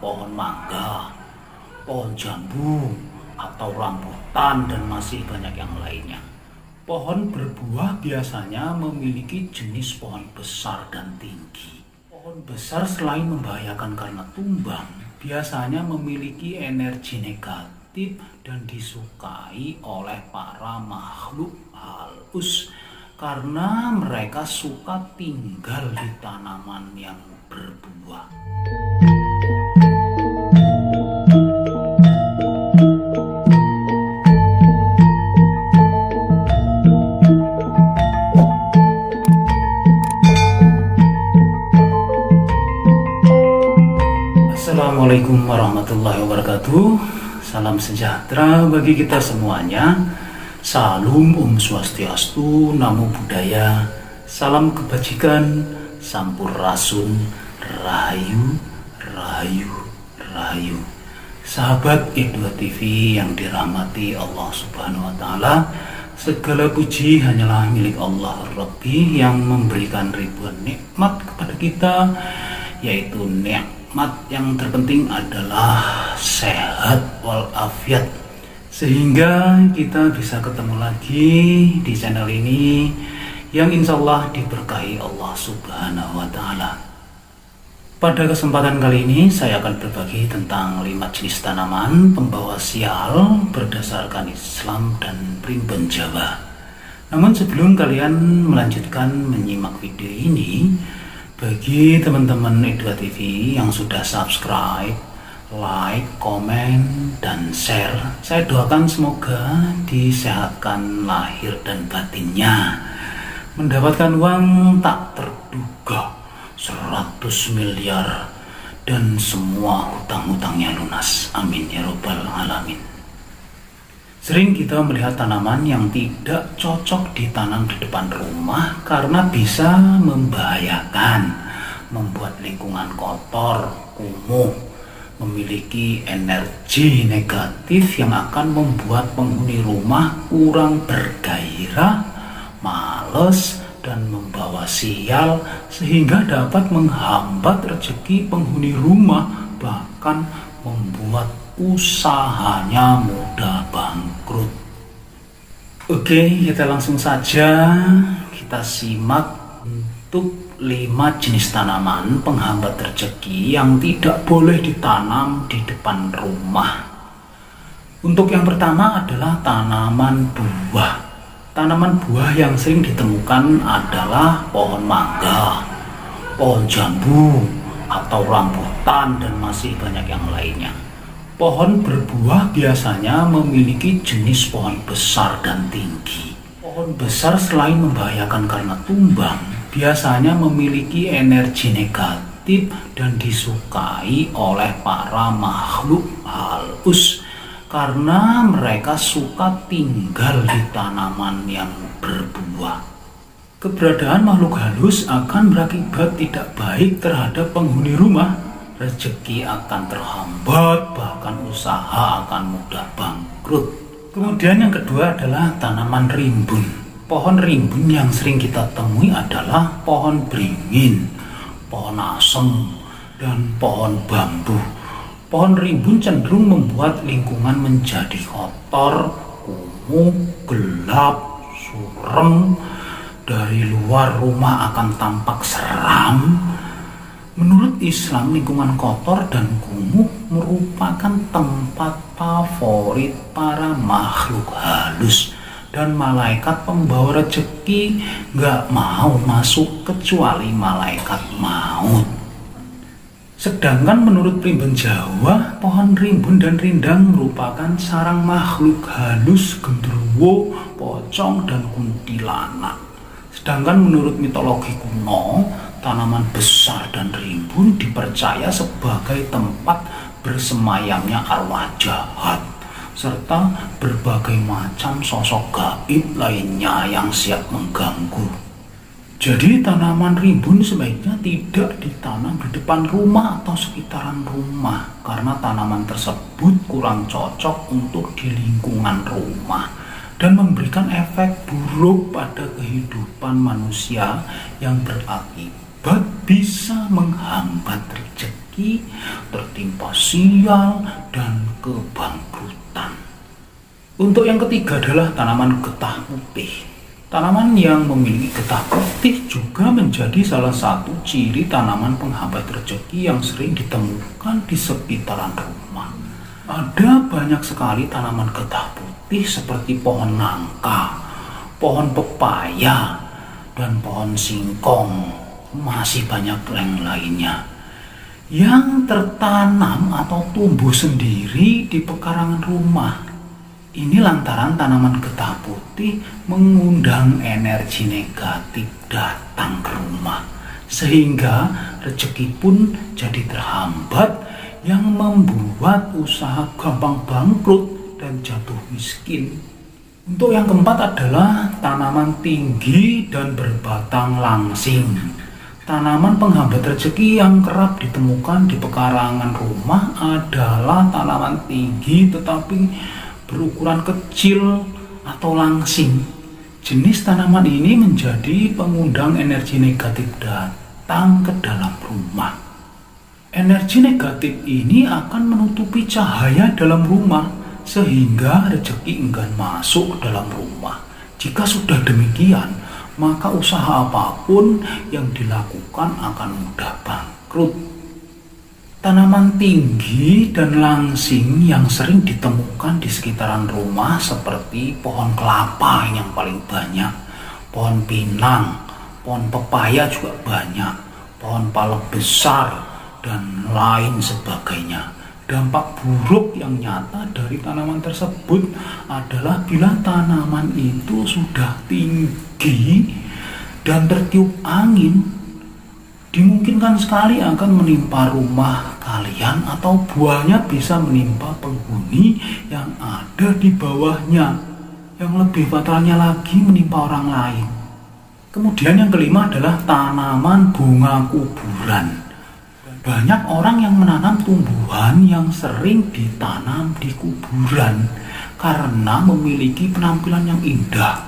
pohon mangga, pohon jambu, atau rambutan, dan masih banyak yang lainnya. Pohon berbuah biasanya memiliki jenis pohon besar dan tinggi. Pohon besar selain membahayakan karena tumbang, biasanya memiliki energi negatif dan disukai oleh para makhluk halus karena mereka suka tinggal di tanaman yang berbuah. Assalamualaikum warahmatullahi wabarakatuh. Salam sejahtera bagi kita semuanya. Salam Om Swastiastu, Namo Buddhaya, salam kebajikan, sampurasun, rahayu, rahayu, rahayu. Sahabat E2 TV yang dirahmati Allah Subhanahu wa Ta'ala, segala puji hanyalah milik Allah Rabbi yang memberikan ribuan nikmat kepada kita, yaitu nikmat yang terpenting adalah sehat walafiat, sehingga kita bisa ketemu lagi di channel ini yang insya Allah diberkahi Allah Subhanahu wa Ta'ala. Pada kesempatan kali ini saya akan berbagi tentang 5 jenis tanaman pembawa sial berdasarkan Islam dan primbon Jawa. Namun sebelum kalian melanjutkan menyimak video ini, bagi teman-teman E2 TV yang sudah subscribe, like, komen, dan share, saya doakan semoga disehatkan lahir dan batinnya, mendapatkan uang tak terduga 100 miliar, dan semua hutang-hutangnya lunas. Amin ya robbal alamin. Sering kita melihat tanaman yang tidak cocok ditanam di depan rumah karena bisa membahayakan, membuat lingkungan kotor, kumuh, memiliki energi negatif yang akan membuat penghuni rumah kurang bergairah, males, dan membawa sial sehingga dapat menghambat rezeki penghuni rumah, bahkan membuat usahanya mudah bangkrut. Oke, kita langsung saja kita simak untuk 5 jenis tanaman penghambat rezeki yang tidak boleh ditanam di depan rumah. Untuk yang pertama adalah tanaman buah. Tanaman buah yang sering ditemukan adalah pohon mangga, pohon jambu, atau rambutan, dan masih banyak yang lainnya. Pohon berbuah biasanya memiliki jenis pohon besar dan tinggi. Pohon besar selain membahayakan karena tumbang, biasanya memiliki energi negatif dan disukai oleh para makhluk halus karena mereka suka tinggal di tanaman yang berbuah. Keberadaan makhluk halus akan berakibat tidak baik terhadap penghuni rumah. Rezeki akan terhambat, bahkan usaha akan mudah bangkrut. Kemudian yang kedua adalah tanaman rimbun. Pohon rimbun yang sering kita temui adalah pohon beringin, pohon asem, dan pohon bambu. Pohon rimbun cenderung membuat lingkungan menjadi kotor, kumuh, gelap, suram. Dari luar rumah akan tampak seram. Menurut Islam, lingkungan kotor dan kumuh merupakan tempat favorit para makhluk halus, dan malaikat pembawa rezeki gak mau masuk kecuali malaikat maut. Sedangkan menurut primbon Jawa, pohon rimbun dan rindang merupakan sarang makhluk halus genderuwo, pocong, dan kuntilanak. Sedangkan menurut mitologi kuno, tanaman besar dan rimbun dipercaya sebagai tempat bersemayamnya arwah jahat, serta berbagai macam sosok gaib lainnya yang siap mengganggu. Jadi tanaman rimbun sebaiknya tidak ditanam di depan rumah atau sekitaran rumah karena tanaman tersebut kurang cocok untuk di lingkungan rumah dan memberikan efek buruk pada kehidupan manusia yang berakibat bisa menghambat rezeki. rezeki, tertimpa sial, dan kebangkrutan. Untuk yang ketiga adalah tanaman getah putih. Tanaman yang memiliki getah putih juga menjadi salah satu ciri tanaman penghambat rezeki yang sering ditemukan di sekitaran rumah. Ada banyak sekali tanaman getah putih seperti pohon nangka, pohon pepaya, dan pohon singkong. Masih banyak yang lainnya yang tertanam atau tumbuh sendiri di pekarangan rumah. Ini lantaran tanaman getah putih mengundang energi negatif datang ke rumah, sehingga rezeki pun jadi terhambat, yang membuat usaha gampang bangkrut dan jatuh miskin. Untuk yang keempat adalah tanaman tinggi dan berbatang langsing. Tanaman penghambat rezeki yang kerap ditemukan di pekarangan rumah adalah tanaman tinggi tetapi berukuran kecil atau langsing. Jenis tanaman ini menjadi pengundang energi negatif datang ke dalam rumah. Energi negatif ini akan menutupi cahaya dalam rumah, sehingga rezeki enggan masuk ke dalam rumah. Jika sudah demikian, maka usaha apapun yang dilakukan akan mudah bangkrut. Tanaman tinggi dan langsing yang sering ditemukan di sekitaran rumah seperti pohon kelapa yang paling banyak, pohon pinang, pohon pepaya juga banyak, pohon palem besar, dan lain sebagainya. Dampak buruk yang nyata dari tanaman tersebut adalah bila tanaman itu sudah tinggi dan tertiup angin, dimungkinkan sekali akan menimpa rumah kalian atau buahnya bisa menimpa penghuni yang ada di bawahnya. Yang lebih fatalnya lagi menimpa orang lain. Kemudian yang kelima adalah tanaman bunga kuburan. Banyak orang yang menanam tumbuhan yang sering ditanam di kuburan karena memiliki penampilan yang indah.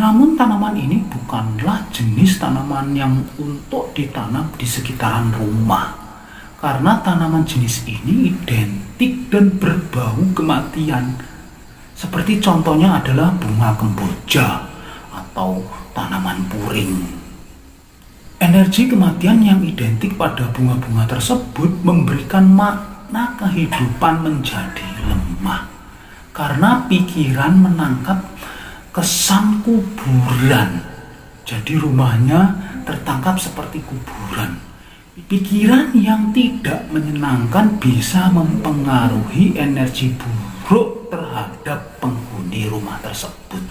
Namun tanaman ini bukanlah jenis tanaman yang untuk ditanam di sekitaran rumah, karena tanaman jenis ini identik dan berbau kematian. Seperti contohnya adalah bunga kemboja atau tanaman puring. Energi kematian yang identik pada bunga-bunga tersebut memberikan makna kehidupan menjadi lemah, karena pikiran menangkap kesan kuburan. Jadi rumahnya tertangkap seperti kuburan. Pikiran yang tidak menyenangkan bisa mempengaruhi energi buruk terhadap penghuni rumah tersebut.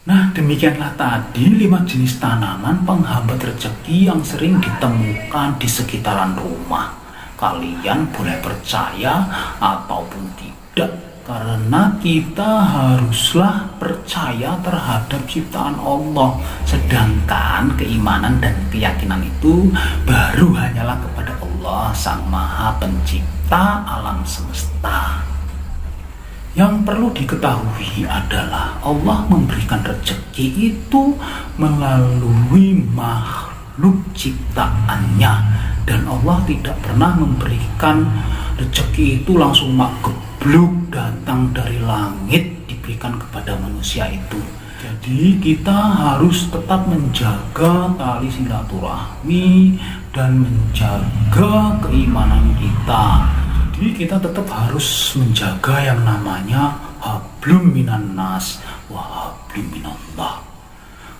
Nah, demikianlah tadi 5 jenis tanaman penghambat rezeki yang sering ditemukan di sekitaran rumah. Kalian boleh percaya ataupun tidak, karena kita haruslah percaya terhadap ciptaan Allah. Sedangkan keimanan dan keyakinan itu baru hanyalah kepada Allah, Sang Maha Pencipta alam semesta. Yang perlu diketahui adalah Allah memberikan rezeki itu melalui makhluk ciptaannya, dan Allah tidak pernah memberikan rezeki itu langsung gebluk datang dari langit diberikan kepada manusia itu. Jadi kita harus tetap menjaga tali silaturahmi dan menjaga keimanan kita. Jadi kita tetap harus menjaga yang namanya hablum minan nas wa hablum minallah.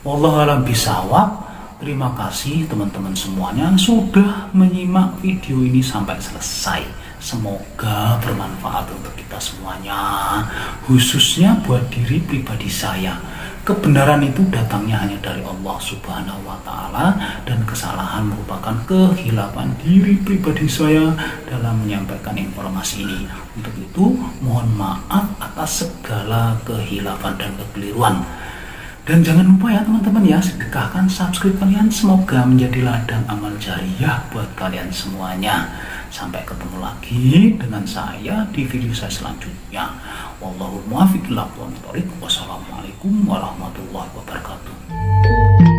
Wallahu a'lam bishawab. Terima kasih teman-teman semuanya sudah menyimak video ini sampai selesai. Semoga bermanfaat untuk kita semuanya, khususnya buat diri pribadi saya. Kebenaran itu datangnya hanya dari Allah Subhanahu wa Ta'ala, dan kesalahan merupakan kehilapan diri pribadi saya dalam menyampaikan informasi ini. Untuk itu, mohon maaf atas segala kehilapan dan kekeliruan. Dan jangan lupa ya teman-teman ya, sedekahkan subscribe kalian, semoga menjadi ladang amal jariah buat kalian semuanya. Sampai ketemu lagi dengan saya di video saya selanjutnya. Wallahul muwaffiq ila aqwamit thoriq. Wassalamualaikum warahmatullahi wabarakatuh.